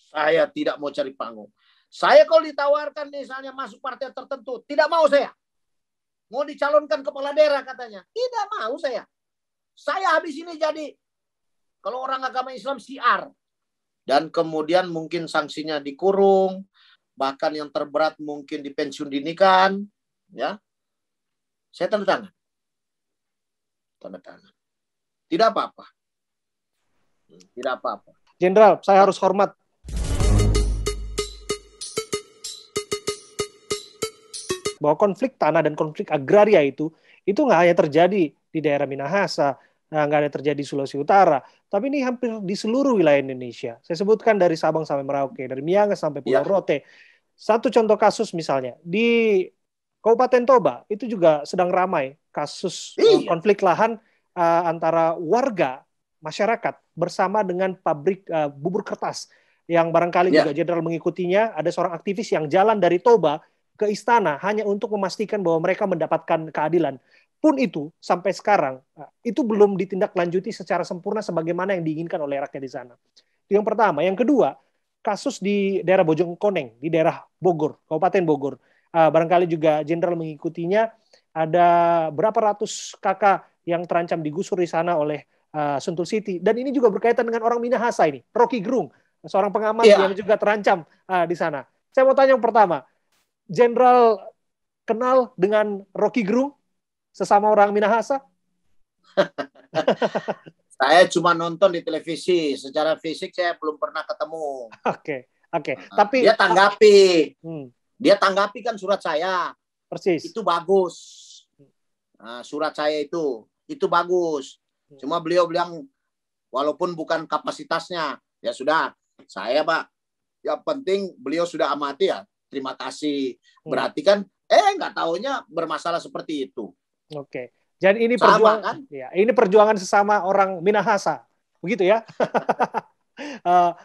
Saya tidak mau cari panggung. Saya kalau ditawarkan misalnya masuk partai tertentu, tidak mau saya. Mau dicalonkan kepala daerah katanya. Tidak mau saya. Saya habis ini jadi, kalau orang agama Islam, syiar. Dan kemudian mungkin sanksinya dikurung, bahkan yang terberat mungkin dipensiun dinikan. Ya, saya tanda tangan. Tanda tangan. Tidak apa-apa. Tidak apa-apa. Jenderal, saya harus hormat. Bahwa konflik tanah dan konflik agraria itu nggak hanya terjadi di daerah Minahasa, nggak hanya terjadi di Sulawesi Utara, tapi ini hampir di seluruh wilayah Indonesia. Saya sebutkan dari Sabang sampai Merauke, dari Miangas sampai Pulau Rote. Satu contoh kasus misalnya, di Kabupaten Toba, itu juga sedang ramai kasus konflik lahan antara warga, masyarakat, bersama dengan pabrik bubur kertas, yang barangkali juga Jenderal mengikutinya. Ada seorang aktivis yang jalan dari Toba ke istana hanya untuk memastikan bahwa mereka mendapatkan keadilan. Pun itu, sampai sekarang, itu belum ditindaklanjuti secara sempurna sebagaimana yang diinginkan oleh rakyat di sana. Itu yang pertama. Yang kedua, kasus di daerah Bojongkoneng, di daerah Bogor, Kabupaten Bogor. Barangkali juga Jenderal mengikutinya, ada berapa ratus kakak yang terancam digusur di sana oleh Sentul City. Dan ini juga berkaitan dengan orang Minahasa ini, Rocky Gerung, seorang pengamat yang juga terancam di sana. Saya mau tanya yang pertama, Jenderal kenal dengan Rocky Gerung, sesama orang Minahasa? Saya cuma nonton di televisi, secara fisik saya belum pernah ketemu. Oke. Tapi dia tanggapi kan surat saya. Persis. Itu bagus. Surat saya itu bagus. Cuma beliau bilang walaupun bukan kapasitasnya, ya sudah, saya Pak, yang penting beliau sudah amati ya. Terima kasih. Berarti kan nggak taunya bermasalah seperti itu. Oke. Jadi ini perjuangan kan? Ya, ini perjuangan sesama orang Minahasa. Begitu ya?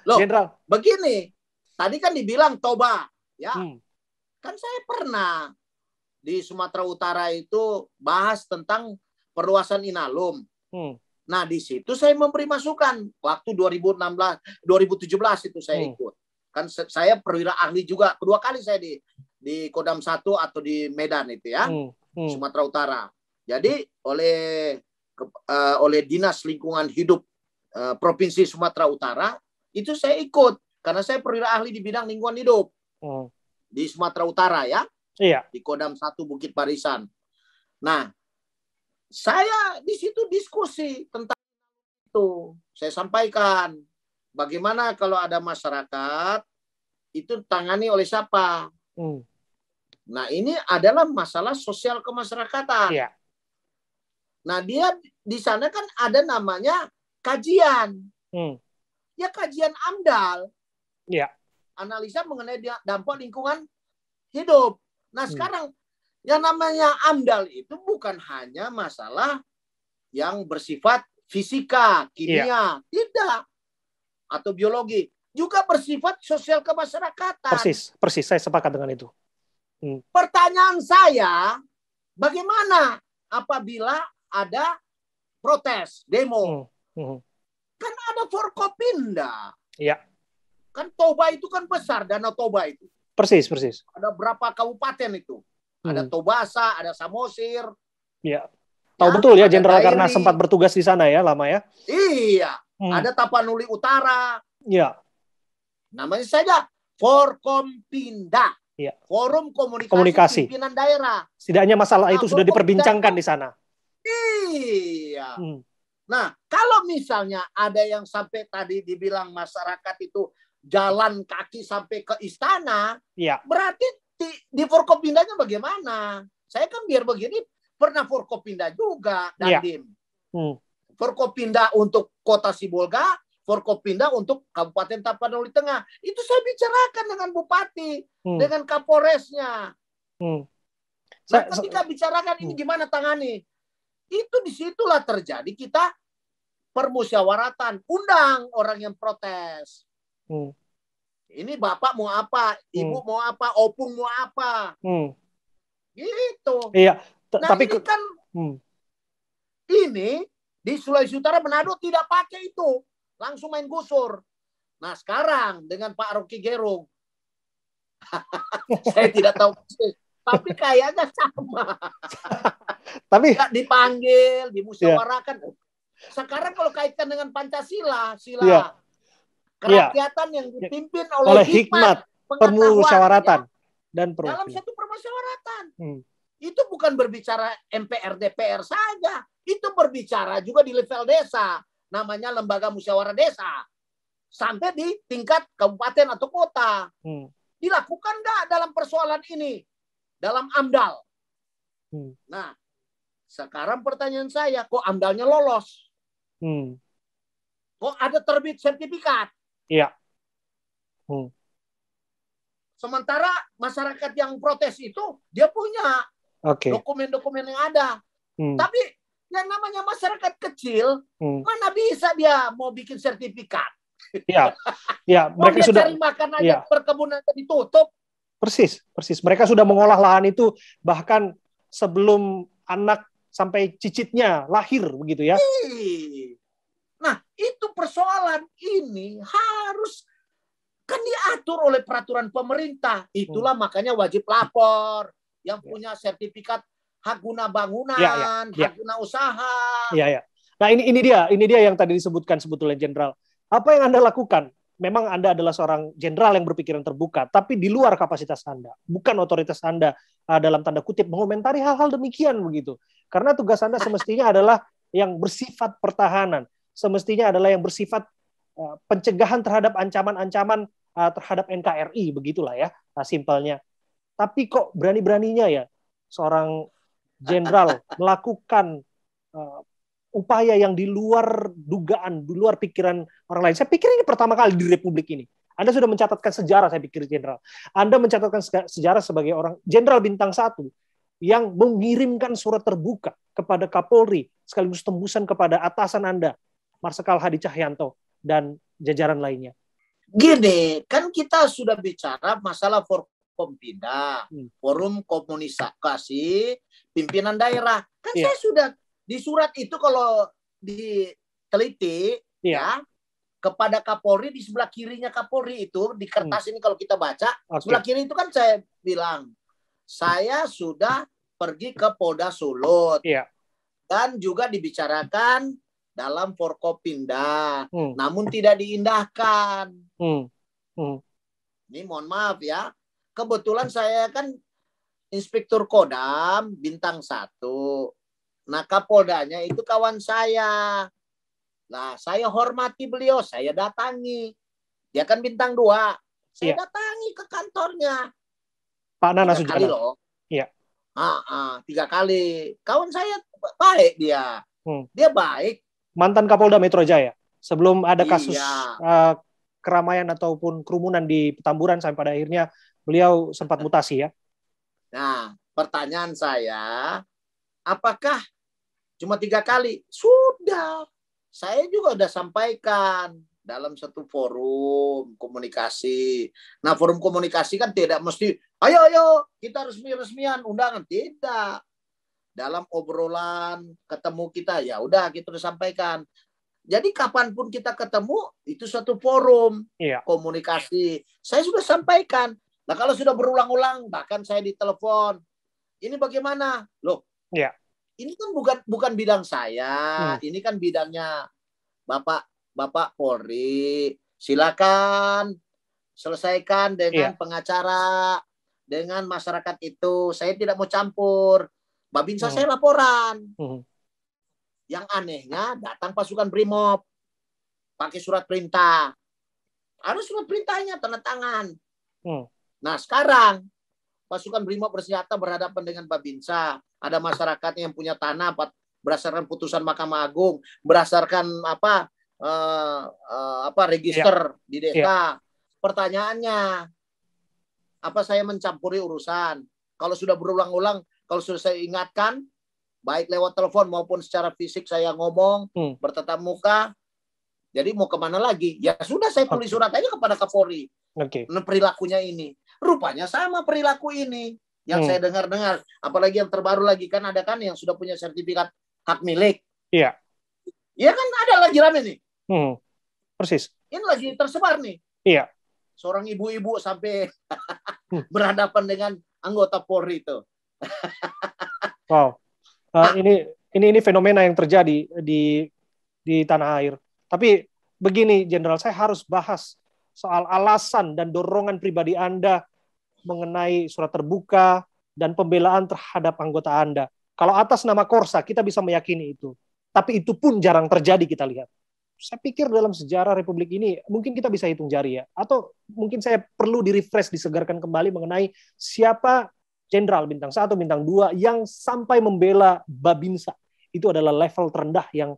Loh, Jenderal, begini. Tadi kan dibilang Toba, ya. Kan saya pernah di Sumatera Utara itu bahas tentang perluasan Inalum. Nah, di situ saya memberi masukan waktu 2017 itu saya ikut. Kan saya perwira ahli juga, kedua kali saya di Kodam 1 atau di Medan itu ya, Sumatera Utara. Jadi oleh Dinas Lingkungan Hidup Provinsi Sumatera Utara itu saya ikut karena saya perwira ahli di bidang lingkungan hidup di Sumatera Utara ya, di Kodam 1 Bukit Barisan. Nah, saya di situ diskusi tentang itu. Saya sampaikan bagaimana kalau ada masyarakat itu tangani oleh siapa? Nah, ini adalah masalah sosial kemasyarakatan. Nah, dia di sana kan ada namanya kajian. Ya, kajian AMDAL. Analisa mengenai dampak lingkungan hidup. Nah, sekarang yang namanya AMDAL itu bukan hanya masalah yang bersifat fisika, kimia, tidak. Atau biologi. Juga bersifat sosial kemasyarakatan. Persis, saya sepakat dengan itu. Pertanyaan saya, bagaimana apabila ada protes, demo? Kan ada Forkopimda. Kan Toba itu kan besar, Danau Toba itu. Persis. Ada berapa kabupaten itu? Ada Tobasa, ada Samosir. Tahu betul ya, Jenderal, karena sempat bertugas di sana ya, lama ya. Iya. Ada Tapanuli Utara. Namanya saja Forkompinda. Forum Komunikasi Pimpinan Daerah. Setidaknya masalah itu sudah diperbincangkan di sana. Iya. Nah, kalau misalnya ada yang sampai tadi dibilang masyarakat itu jalan kaki sampai ke istana, berarti di Forkopindanya bagaimana? Saya kan biar begini pernah Forkopinda juga, Dandim. Forkopinda untuk Kota Sibolga, Forkopinda untuk Kabupaten Tapanuli Tengah. Itu saya bicarakan dengan Bupati, dengan Kapolresnya. Nah, ketika bicarakan ini gimana tangani? Itu disitulah terjadi kita permusyawaratan. Undang orang yang protes. Ini Bapak mau apa? Ibu mau apa? Opung mau apa? Gitu. Nah, tapi ini kan ini di Sulawesi Utara, Manado tidak pakai itu. Langsung main gusur. Nah sekarang dengan Pak Rocky Gerung, saya tidak tahu persis, tapi kayaknya sama. Tapi nggak dipanggil, dimusyawarahkan. Sekarang kalau kaitkan dengan Pancasila, kerakyatan yang dipimpin oleh hikmat permusyawaratan dan dalam satu permusyawaratan. Itu bukan berbicara MPR DPR saja, itu berbicara juga di level desa, namanya lembaga musyawarah desa, sampai di tingkat kabupaten atau kota. Dilakukan nggak dalam persoalan ini, dalam AMDAL? Nah, sekarang pertanyaan saya, kok AMDALnya lolos? Kok ada terbit sertifikat? Iya. Sementara masyarakat yang protes itu, dia punya dokumen-dokumen yang ada. Tapi yang namanya masyarakat kecil, mana bisa dia mau bikin sertifikat? Iya, mereka sudah cari makan aja, perkebunan ditutup. Persis. Mereka sudah mengolah lahan itu bahkan sebelum anak sampai cicitnya lahir, begitu ya. Nah, itu persoalan ini harus kan diatur oleh peraturan pemerintah. Itulah makanya wajib lapor yang punya sertifikat hak guna bangunan, hak guna usaha. Nah, ini dia yang tadi disebutkan sebetulnya Jenderal. Apa yang Anda lakukan? Memang Anda adalah seorang jenderal yang berpikiran terbuka, tapi di luar kapasitas Anda, bukan otoritas Anda dalam tanda kutip mengomentari hal-hal demikian begitu. Karena tugas Anda semestinya adalah yang bersifat pertahanan, semestinya adalah yang bersifat pencegahan terhadap ancaman-ancaman terhadap NKRI, begitulah ya, simpelnya. Tapi kok berani-beraninya ya seorang jenderal melakukan upaya yang di luar dugaan, di luar pikiran orang lain. Saya pikir ini pertama kali di Republik ini. Anda sudah mencatatkan sejarah, saya pikir, Jenderal. Anda mencatatkan sejarah sebagai orang Jenderal Bintang 1 yang mengirimkan surat terbuka kepada Kapolri, sekaligus tembusan kepada atasan Anda, Marsikal Hadi Cahyanto, dan jajaran lainnya. Gini, kan kita sudah bicara masalah Forkompinda, Forum Komunikasi Pimpinan Daerah. Kan saya sudah di surat itu kalau diteliti kepada Kapolri, di sebelah kirinya Kapolri itu di kertas ini kalau kita baca sebelah kiri itu kan saya bilang saya sudah pergi ke Polda Sulut dan juga dibicarakan dalam Forkopinda, namun tidak diindahkan. Ini mohon maaf ya, kebetulan saya kan Inspektur Kodam Bintang 1. Nah, Kapoldanya itu kawan saya. Nah, saya hormati beliau, saya datangi. Dia kan Bintang 2. Saya datangi ke kantornya. Pak Nana Sujana. 3 kali loh. 3 kali. Kawan saya baik dia. Dia baik. Mantan Kapolda Metro Jaya. Sebelum ada kasus keramaian ataupun kerumunan di Petamburan sampai pada akhirnya beliau sempat mutasi ya. Nah, pertanyaan saya, apakah cuma 3 kali? Sudah. Saya juga sudah sampaikan dalam satu forum komunikasi. Nah, forum komunikasi kan tidak mesti, ayo, kita resmi-resmian undangan. Tidak. Dalam obrolan, ketemu kita, ya udah kita sudah sampaikan. Jadi kapanpun kita ketemu, itu satu forum komunikasi. Saya sudah sampaikan. Nah, kalau sudah berulang-ulang, bahkan saya ditelepon, ini bagaimana? Loh, ini kan bukan bidang saya, ini kan bidangnya Bapak Polri. Silakan selesaikan dengan pengacara, dengan masyarakat itu. Saya tidak mau campur. Babinsa saya laporan. Yang anehnya datang pasukan Brimob pakai surat perintah. Ada surat perintahnya, tanda tangan. Nah, sekarang pasukan Brimob bersenjata berhadapan dengan Babinsa. Ada masyarakat yang punya tanah berdasarkan putusan Mahkamah Agung, berdasarkan register di desa. Pertanyaannya, apa saya mencampuri urusan? Kalau sudah berulang-ulang, kalau sudah saya ingatkan, baik lewat telepon maupun secara fisik saya ngomong, bertatap muka, jadi mau kemana lagi? Ya sudah, saya tulis surat aja kepada Kapolri. Perilakunya ini. Rupanya sama perilaku ini. Yang saya dengar-dengar, apalagi yang terbaru lagi, kan ada kan yang sudah punya sertifikat hak milik. Iya kan ada lagi rame nih. Persis. Ini lagi tersebar nih. Iya. Seorang ibu-ibu sampai berhadapan dengan anggota Polri itu. Wow. Ini fenomena yang terjadi di tanah air. Tapi begini, Jenderal, saya harus bahas soal alasan dan dorongan pribadi Anda mengenai surat terbuka dan pembelaan terhadap anggota Anda. Kalau atas nama Korsa, kita bisa meyakini itu. Tapi itu pun jarang terjadi, kita lihat. Saya pikir dalam sejarah Republik ini, mungkin kita bisa hitung jari ya. Atau mungkin saya perlu di-refresh, disegarkan kembali mengenai siapa Jenderal Bintang 1, Bintang 2 yang sampai membela Babinsa. Itu adalah level terendah yang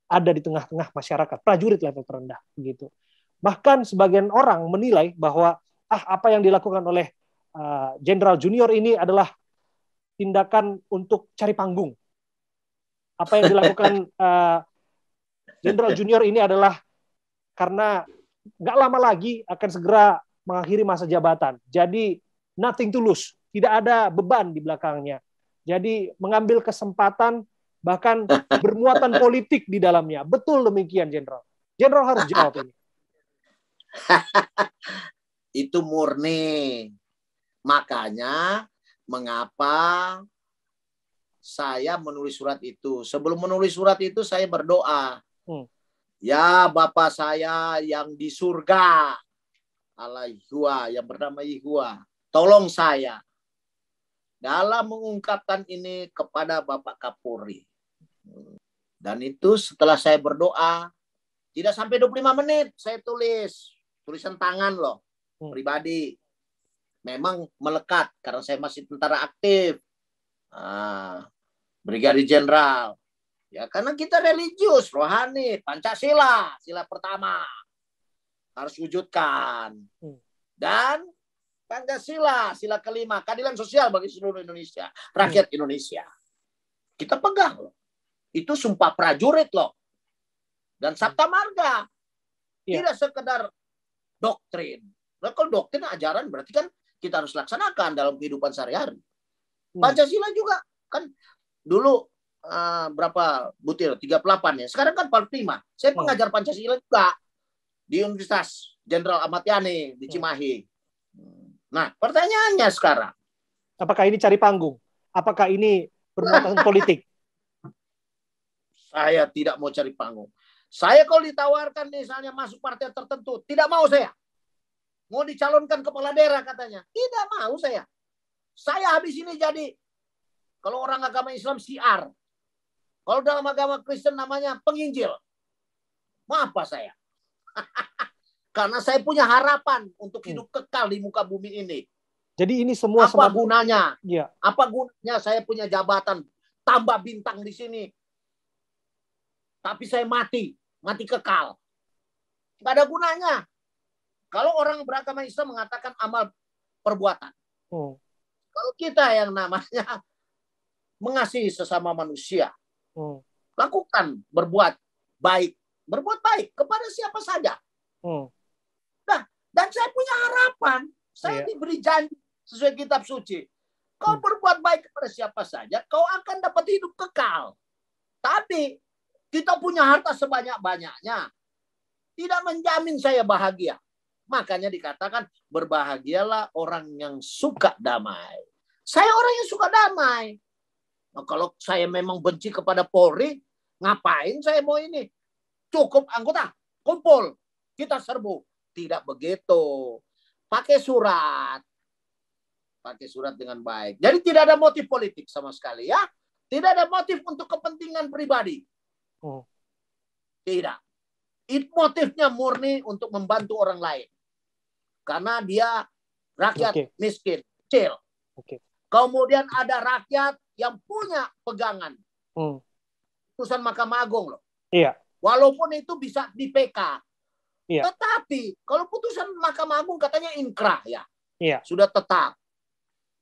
ada di tengah-tengah masyarakat, prajurit level terendah begitu. Bahkan sebagian orang menilai bahwa apa yang dilakukan oleh Jenderal Junior ini adalah tindakan untuk cari panggung. Apa yang dilakukan Jenderal Junior ini adalah karena nggak lama lagi akan segera mengakhiri masa jabatan. Jadi nothing to lose, tidak ada beban di belakangnya. Jadi mengambil kesempatan bahkan bermuatan politik di dalamnya. Betul demikian, Jenderal. Jenderal harus jawab ini. Itu murni. Makanya mengapa saya menulis surat itu. Sebelum menulis surat itu saya berdoa. Ya Bapa saya yang di surga, Allah Yahua, yang bernama Yahua, tolong saya dalam mengungkapkan ini kepada Bapak Kapolri. Dan itu setelah saya berdoa, tidak sampai 25 menit saya tulis. Tulisan tangan loh, pribadi. Memang melekat, karena saya masih tentara aktif. Brigadir Jenderal. Ya, karena kita religius, rohani, Pancasila, sila pertama. Harus wujudkan. Dan Pancasila, sila kelima, keadilan sosial bagi seluruh Indonesia. Rakyat Indonesia. Kita pegang loh. Itu sumpah prajurit loh. Dan Sabta Marga. Tidak sekedar doktrin. Nah, kalau doktrin ajaran berarti kan kita harus laksanakan dalam kehidupan sehari-hari. Pancasila juga kan dulu berapa butir? 38 ya. Sekarang kan 45. Saya pengajar Pancasila juga di Universitas Jenderal Ahmad Yani di Cimahi. Nah, pertanyaannya sekarang, apakah ini cari panggung? Apakah ini bermuatan politik? Saya tidak mau cari panggung. Saya kalau ditawarkan misalnya masuk partai tertentu, tidak mau saya. Mau dicalonkan kepala daerah katanya. Tidak mau saya. Saya habis ini jadi, kalau orang agama Islam siar. Kalau dalam agama Kristen namanya penginjil. Mau apa saya? Karena saya punya harapan untuk hidup kekal di muka bumi ini. Jadi ini semua apa gunanya? Ya. Apa gunanya saya punya jabatan tambah bintang di sini? Tapi saya mati kekal. Nggak ada gunanya. Kalau orang beragama Islam mengatakan amal perbuatan. Kalau kita yang namanya mengasihi sesama manusia, lakukan berbuat baik kepada siapa saja. Nah, dan saya punya harapan, saya diberi janji sesuai kitab suci. Kau berbuat baik kepada siapa saja, kau akan dapat hidup kekal. Tapi kita punya harta sebanyak-banyaknya, tidak menjamin saya bahagia. Makanya dikatakan berbahagialah orang yang suka damai. Saya orang yang suka damai. Nah, kalau saya memang benci kepada Polri, ngapain saya mau ini? Cukup anggota, kumpul, kita serbu. Tidak begitu. Pakai surat. Pakai surat dengan baik. Jadi tidak ada motif politik sama sekali ya. Tidak ada motif untuk kepentingan pribadi. Tidak. Motifnya murni untuk membantu orang lain. Karena dia rakyat miskin, kecil. Kemudian ada rakyat yang punya pegangan. Putusan Mahkamah Agung loh. Iya. Walaupun itu bisa di PK. Iya. Tetapi kalau putusan Mahkamah Agung katanya inkrah ya. Iya. Sudah tetap.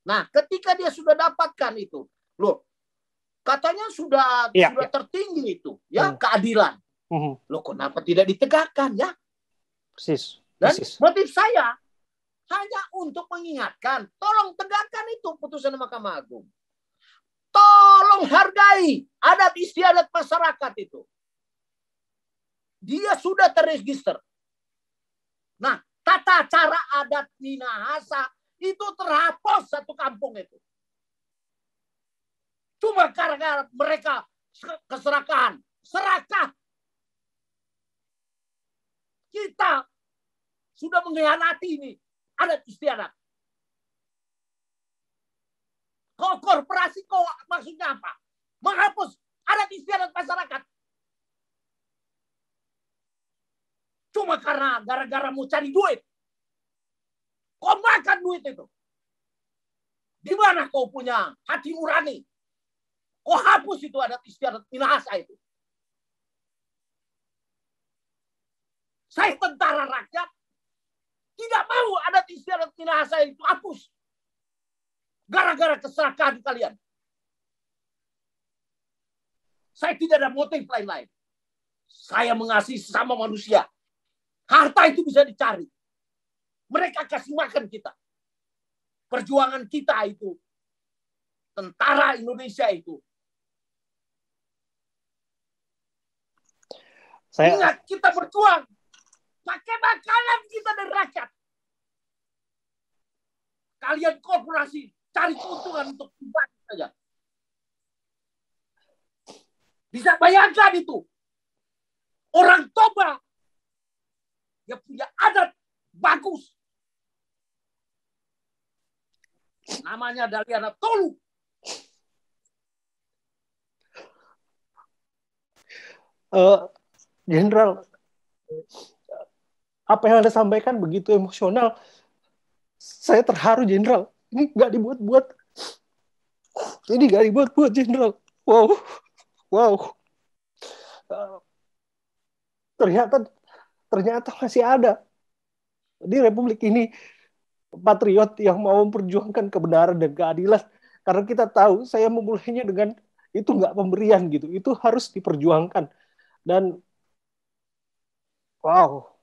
Nah, ketika dia sudah dapatkan itu, loh, katanya sudah tertinggi itu, ya keadilan. Loh, kenapa tidak ditegakkan ya? Persis. Dan motif saya hanya untuk mengingatkan, tolong tegakkan itu putusan Mahkamah Agung. Tolong hargai adat istiadat masyarakat itu. Dia sudah terregister. Nah, tata cara adat Minahasa itu terhapus satu kampung itu. Cuma karena mereka keserakahan. Serakah. Kita sudah mengkhianati ini adat istiadat. Kok korporasi kok maksudnya apa? Menghapus adat istiadat masyarakat. Cuma karena gara-gara mau cari duit. Kau makan duit itu. Di mana kau punya hati nurani? Kau hapus itu adat istiadat Minahasa itu. Saya tentara rakyat. Tidak mau adat istiadat Minahasa itu hapus. Gara-gara keserakahan kalian. Saya tidak ada motif lain-lain. Saya mengasihi sesama manusia. Harta itu bisa dicari. Mereka kasih makan kita. Perjuangan kita itu. Tentara Indonesia itu. Ingat, kita berjuang. Pakai makanan kita dari rakyat. Kalian korporasi cari keuntungan untuk pribadi saja. Bisa bayangkan itu. Orang Toba yang punya adat bagus. Namanya Daliana Tolu. Jenderal, apa yang Anda sampaikan begitu emosional. Saya terharu, Jenderal. Ini nggak dibuat-buat. Ini nggak dibuat-buat, Jenderal. Wow. Ternyata masih ada di Republik ini patriot yang mau memperjuangkan kebenaran dan keadilan. Karena kita tahu, saya memulainya dengan itu nggak pemberian gitu. Itu harus diperjuangkan. Dan wow,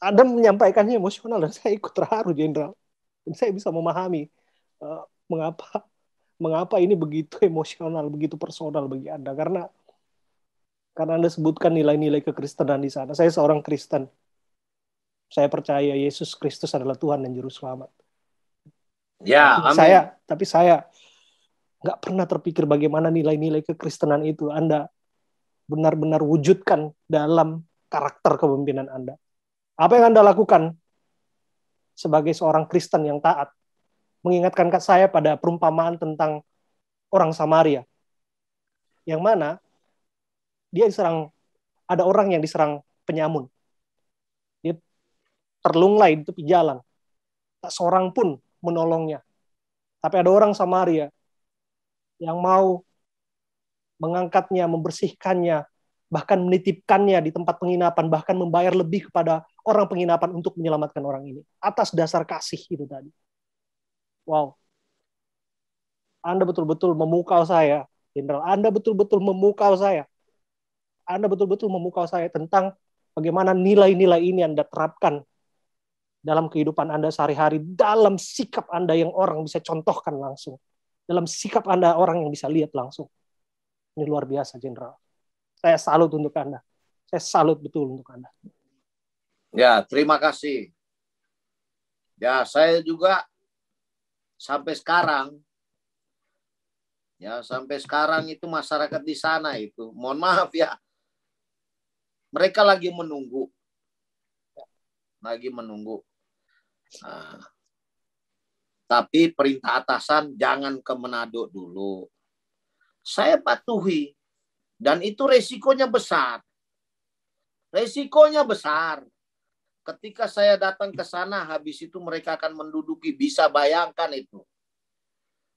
Anda menyampaikannya emosional dan saya ikut terharu, Jenderal. Dan saya bisa memahami mengapa ini begitu emosional, begitu personal bagi Anda. Karena Anda sebutkan nilai-nilai kekristenan di sana. Saya seorang Kristen. Saya percaya Yesus Kristus adalah Tuhan dan Juru Selamat. Ya, amin. Tapi saya nggak pernah terpikir bagaimana nilai-nilai kekristenan itu Anda benar-benar wujudkan dalam karakter kepemimpinan Anda. Apa yang Anda lakukan sebagai seorang Kristen yang taat? Mengingatkan saya pada perumpamaan tentang orang Samaria. Yang mana dia ada orang yang diserang penyamun. Dia terlunglai di tepi jalan. Tak seorang pun menolongnya. Tapi ada orang Samaria yang mau mengangkatnya, membersihkannya, bahkan menitipkannya di tempat penginapan, bahkan membayar lebih kepada orang penginapan untuk menyelamatkan orang ini. Atas dasar kasih itu tadi. Wow. Anda betul-betul memukau saya, Jenderal. Anda betul-betul memukau saya. Anda betul-betul memukau saya tentang bagaimana nilai-nilai ini Anda terapkan dalam kehidupan Anda sehari-hari, dalam sikap Anda yang orang bisa contohkan langsung, dalam sikap Anda orang yang bisa lihat langsung. Ini luar biasa, Jenderal. Saya salut untuk Anda. Saya salut betul untuk Anda. Ya, terima kasih. Ya, saya juga sampai sekarang itu masyarakat di sana itu, mohon maaf ya, mereka lagi menunggu. Nah, tapi perintah atasan jangan ke Manado dulu. Saya patuhi. Dan itu resikonya besar. Ketika saya datang ke sana, habis itu mereka akan menduduki. Bisa bayangkan itu.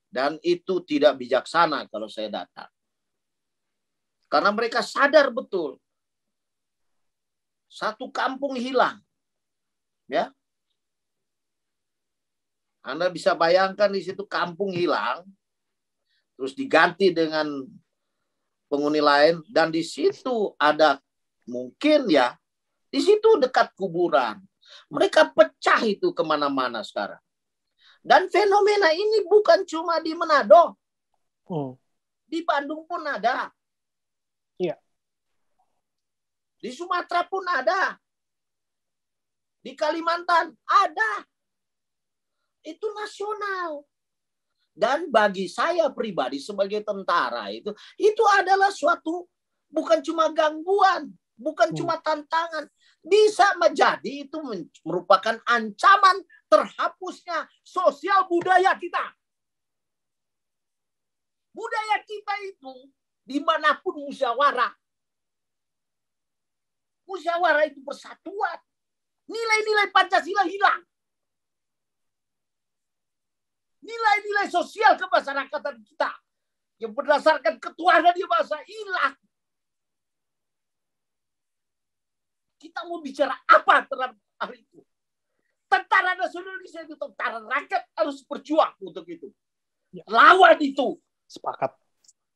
Dan itu tidak bijaksana kalau saya datang. Karena mereka sadar betul. Satu kampung hilang. Ya. Anda bisa bayangkan di situ kampung hilang. Terus diganti dengan penghuni lain. Dan di situ ada mungkin ya. Di situ dekat kuburan. Mereka pecah itu kemana-mana sekarang. Dan fenomena ini bukan cuma di Manado. Di Bandung pun ada. Iya. Di Sumatera pun ada. Di Kalimantan ada. Itu nasional. Dan bagi saya pribadi sebagai tentara itu adalah suatu bukan cuma gangguan, bukan cuma tantangan, bisa menjadi itu merupakan ancaman terhapusnya sosial budaya kita. Budaya kita itu dimanapun musyawarah. Musyawarah itu persatuan. Nilai-nilai Pancasila hilang. Nilai-nilai sosial kemasyarakatan kita yang berdasarkan ketuhanan yang bahasa hilang. Kita mau bicara apa terhadap hal itu? Tentara nasional Indonesia itu tentara rakyat harus berjuang untuk itu. Lawan itu. Sepakat.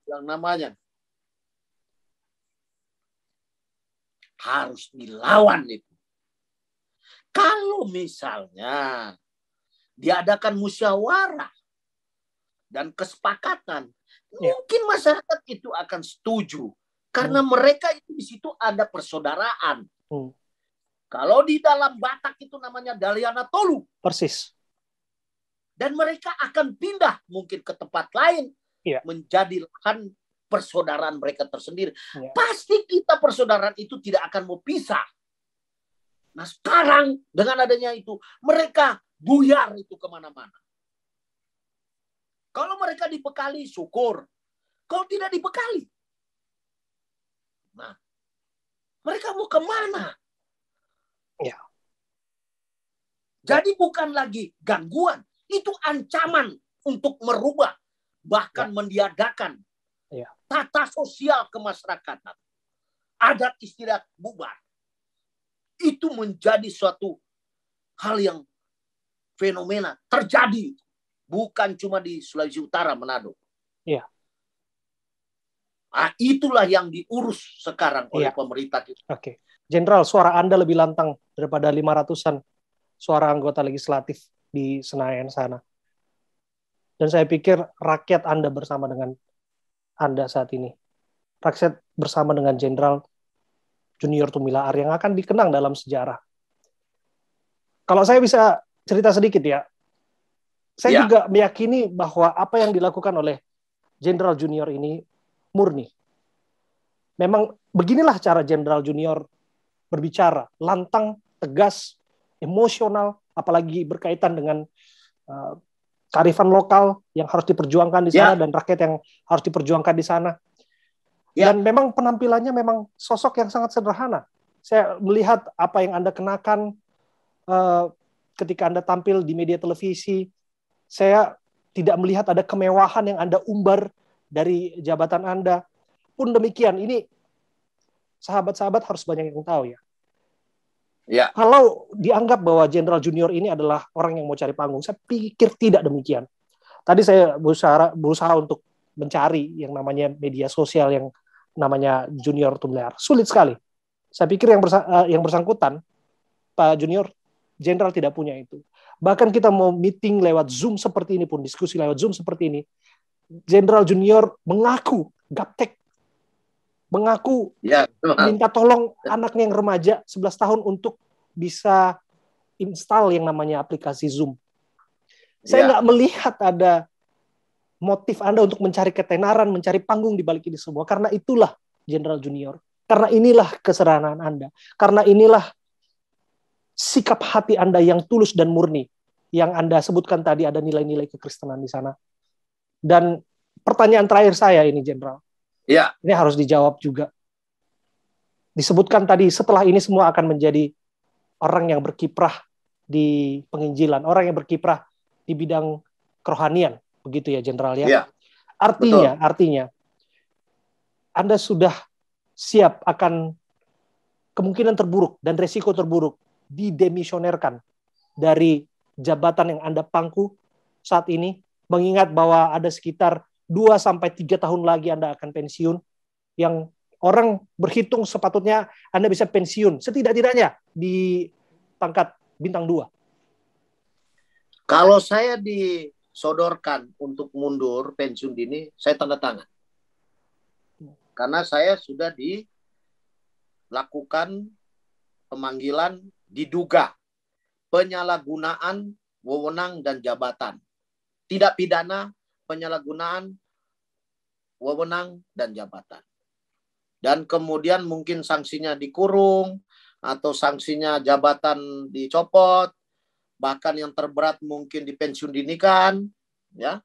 Yang namanya harus dilawan itu. Kalau misalnya diadakan musyawarah dan kesepakatan, mungkin masyarakat itu akan setuju karena mereka itu di situ ada persaudaraan. Kalau di dalam Batak itu namanya Daliana Tolu. Persis. Dan mereka akan pindah mungkin ke tempat lain menjadi lahan persaudaraan mereka tersendiri. Pasti kita persaudaraan itu tidak akan mau pisah. Nah sekarang dengan adanya itu mereka buyar itu kemana-mana. Kalau mereka dibekali, syukur. Kalau tidak dibekali, nah mereka mau kemana? Jadi bukan lagi gangguan, itu ancaman untuk merubah, bahkan mendiadakan tata sosial kemasyarakatan. Adat istiadat bubar. Itu menjadi suatu hal yang fenomena terjadi. Bukan cuma di Sulawesi Utara, Manado. Nah, itulah yang diurus sekarang oleh pemerintah. Oke. Jenderal, suara Anda lebih lantang daripada 500-an suara anggota legislatif di Senayan sana. Dan saya pikir rakyat Anda bersama dengan Anda saat ini. Rakyat bersama dengan Jenderal Junior Tumilaar yang akan dikenang dalam sejarah. Kalau saya bisa cerita sedikit ya, saya juga meyakini bahwa apa yang dilakukan oleh Jenderal Junior ini murni. Memang beginilah cara Jenderal Junior berbicara, lantang, tegas, emosional, apalagi berkaitan dengan kearifan lokal yang harus diperjuangkan di sana dan rakyat yang harus diperjuangkan di sana. Dan memang penampilannya memang sosok yang sangat sederhana. Saya melihat apa yang Anda kenakan ketika Anda tampil di media televisi. Saya tidak melihat ada kemewahan yang Anda umbar dari jabatan Anda. Pun demikian, ini sahabat-sahabat harus banyak yang tahu ya. Kalau dianggap bahwa Jenderal Junior ini adalah orang yang mau cari panggung, saya pikir tidak demikian. Tadi saya berusaha untuk mencari yang namanya media sosial yang namanya Junior Tumilaar. Sulit sekali. Saya pikir yang bersangkutan, Pak Junior, Jenderal tidak punya itu. Bahkan kita mau meeting lewat Zoom seperti ini pun, diskusi lewat Zoom seperti ini, Jenderal Junior mengaku gaptek, mengaku minta tolong anaknya yang remaja 11 tahun untuk bisa install yang namanya aplikasi Zoom. Saya nggak melihat ada motif Anda untuk mencari ketenaran, mencari panggung di balik ini semua. Karena itulah Jenderal Junior. Karena inilah kesederhanaan Anda. Karena inilah sikap hati Anda yang tulus dan murni. Yang Anda sebutkan tadi ada nilai-nilai kekristenan di sana. Dan pertanyaan terakhir saya ini, Jenderal. Ini harus dijawab juga. Disebutkan tadi setelah ini semua akan menjadi orang yang berkiprah di penginjilan, orang yang berkiprah di bidang kerohanian, begitu ya Jenderal ya. Artinya Anda sudah siap akan kemungkinan terburuk dan resiko terburuk didemisionerkan dari jabatan yang Anda pangku saat ini, mengingat bahwa ada sekitar 2-3 tahun lagi Anda akan pensiun, yang orang berhitung sepatutnya Anda bisa pensiun setidak-tidaknya di pangkat bintang 2. Kalau saya disodorkan untuk mundur pensiun dini, saya tanda tangan. Karena saya sudah dilakukan pemanggilan diduga penyalahgunaan wewenang dan jabatan. Tidak pidana penyalahgunaan wewenang dan jabatan. Dan kemudian mungkin sanksinya dikurung atau sanksinya jabatan dicopot, bahkan yang terberat mungkin dipensiun dinikan, ya.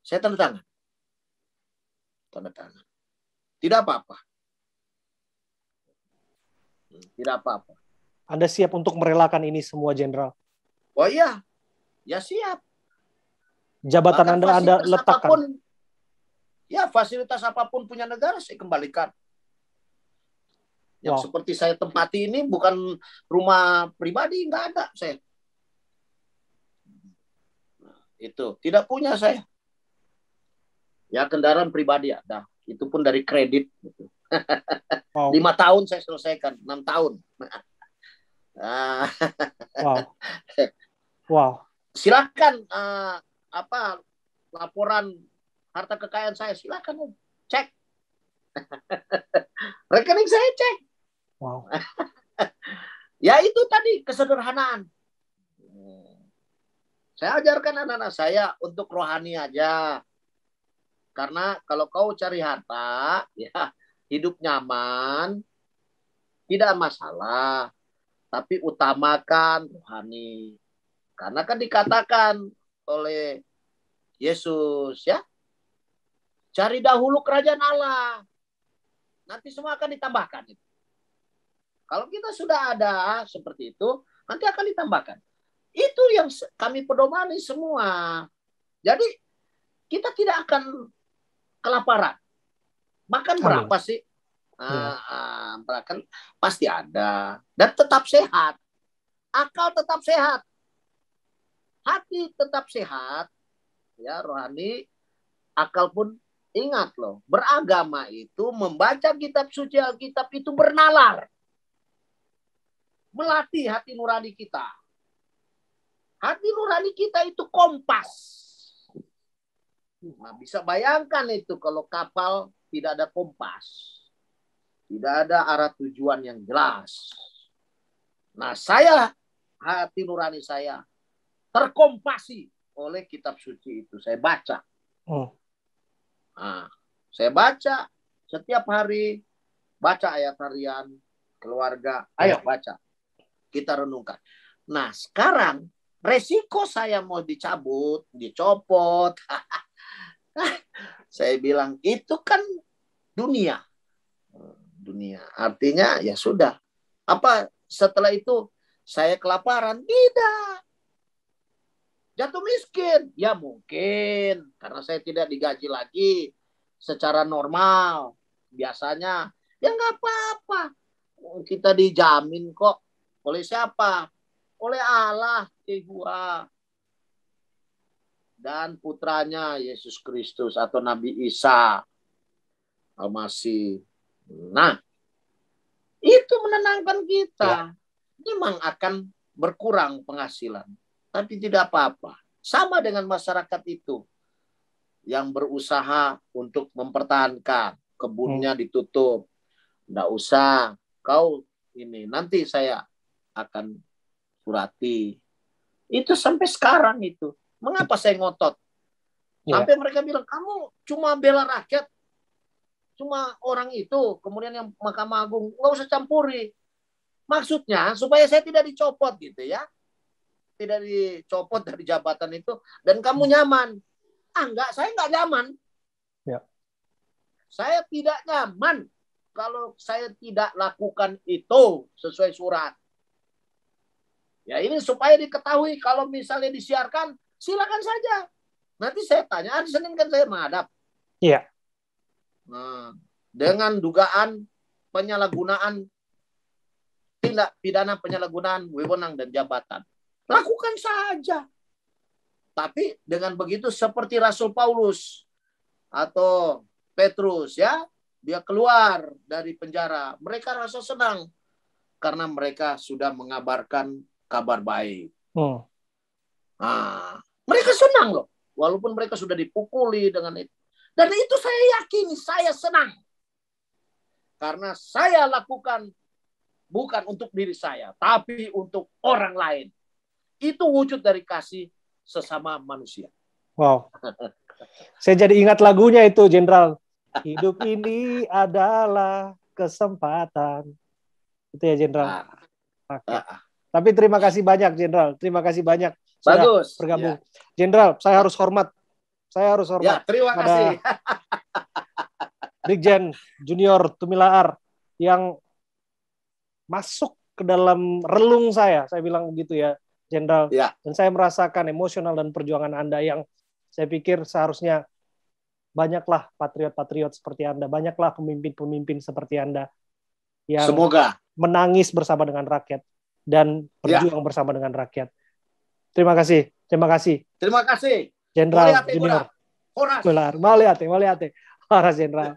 Saya tanda tangan. Tanda tangan. Tidak apa-apa. Tidak apa-apa. Anda siap untuk merelakan ini semua, Jenderal? Oh iya, ya siap. Jabatan Anda letakkan. Apapun, ya fasilitas apapun punya negara saya kembalikan. Yang seperti saya tempati ini bukan rumah pribadi, nggak ada saya. Itu tidak punya saya. Ya kendaraan pribadi ada. Itu pun dari kredit. Gitu. 5 tahun saya selesaikan, 6 tahun. Wow. Silakan laporan harta kekayaan saya, silakan cek. Rekening saya cek. Wow. Ya itu tadi kesederhanaan. Saya ajarkan anak-anak saya untuk rohani aja. Karena kalau kau cari harta, ya hidup nyaman, tidak masalah. Tapi utamakan rohani. Karena kan dikatakan oleh Yesus, ya, cari dahulu kerajaan Allah. Nanti semua akan ditambahkan. Kalau kita sudah ada seperti itu, nanti akan ditambahkan. Itu yang kami pedomani semua. Jadi kita tidak akan kelaparan. Makan berapa sih? Kan pasti ada. Dan tetap sehat. Akal tetap sehat. Hati tetap sehat. Ya, rohani, akal pun ingat loh. Beragama itu, membaca kitab suci Alkitab itu bernalar. Melatih hati nurani kita. Hati nurani kita itu kompas. Nah, bisa bayangkan itu kalau kapal tidak ada kompas. Tidak ada arah tujuan yang jelas. Nah, hati nurani saya terkompasi oleh kitab suci itu. Saya baca. Nah, saya baca setiap hari. Baca ayat harian keluarga. Ayo baca. Kita renungkan. Nah, sekarang resiko saya mau dicabut, dicopot. Saya bilang, itu kan dunia. Dunia. Artinya ya sudah. Apa setelah itu saya kelaparan? Tidak. Jatuh miskin? Ya mungkin. Karena saya tidak digaji lagi secara normal. Biasanya. Ya nggak apa-apa. Kita dijamin kok. Oleh siapa? Oleh Allah. Dan putranya Yesus Kristus atau Nabi Isa Al-Masih. Nah, itu menenangkan kita. Memang akan berkurang penghasilan, tapi tidak apa-apa. Sama dengan masyarakat itu yang berusaha untuk mempertahankan kebunnya ditutup. Nggak usah kau ini, nanti saya akan surati. Itu sampai sekarang itu. Mengapa saya ngotot? Sampai mereka bilang, kamu cuma bela rakyat. Cuma orang itu. Kemudian yang Mahkamah Agung, nggak usah campuri. Maksudnya, supaya saya tidak dicopot gitu ya. Tidak dicopot dari jabatan itu. Dan kamu nyaman. Enggak, saya enggak nyaman. Ya. Saya tidak nyaman kalau saya tidak lakukan itu sesuai surat. Ya ini supaya diketahui kalau misalnya disiarkan, silakan saja. Nanti saya tanya, hari Senin kan saya menghadap. Iya. Nah, dengan dugaan penyalahgunaan, tindak pidana penyalahgunaan wewenang dan jabatan. Lakukan saja. Tapi dengan begitu seperti Rasul Paulus atau Petrus ya, dia keluar dari penjara. Mereka rasa senang karena mereka sudah mengabarkan kabar baik. Nah, mereka senang loh. Walaupun mereka sudah dipukuli dengan itu. Dan itu saya yakin, saya senang. Karena saya lakukan bukan untuk diri saya, tapi untuk orang lain. Itu wujud dari kasih sesama manusia. Wow. Saya jadi ingat lagunya itu, Jenderal. Hidup ini adalah kesempatan. Itu ya, Jenderal. Tapi terima kasih banyak, Jenderal. Terima kasih banyak sudah bergabung. Jenderal, saya harus hormat. Ya, terima kasih. Brigjen Junior Tumilaar yang masuk ke dalam relung saya bilang begitu ya, Jenderal. Ya. Dan saya merasakan emosional dan perjuangan Anda yang saya pikir seharusnya banyaklah patriot-patriot seperti Anda, banyaklah pemimpin-pemimpin seperti Anda yang semoga menangis bersama dengan rakyat dan berjuang bersama dengan rakyat. Terima kasih. Terima kasih. Jenderal Junior. Horas Jenderal.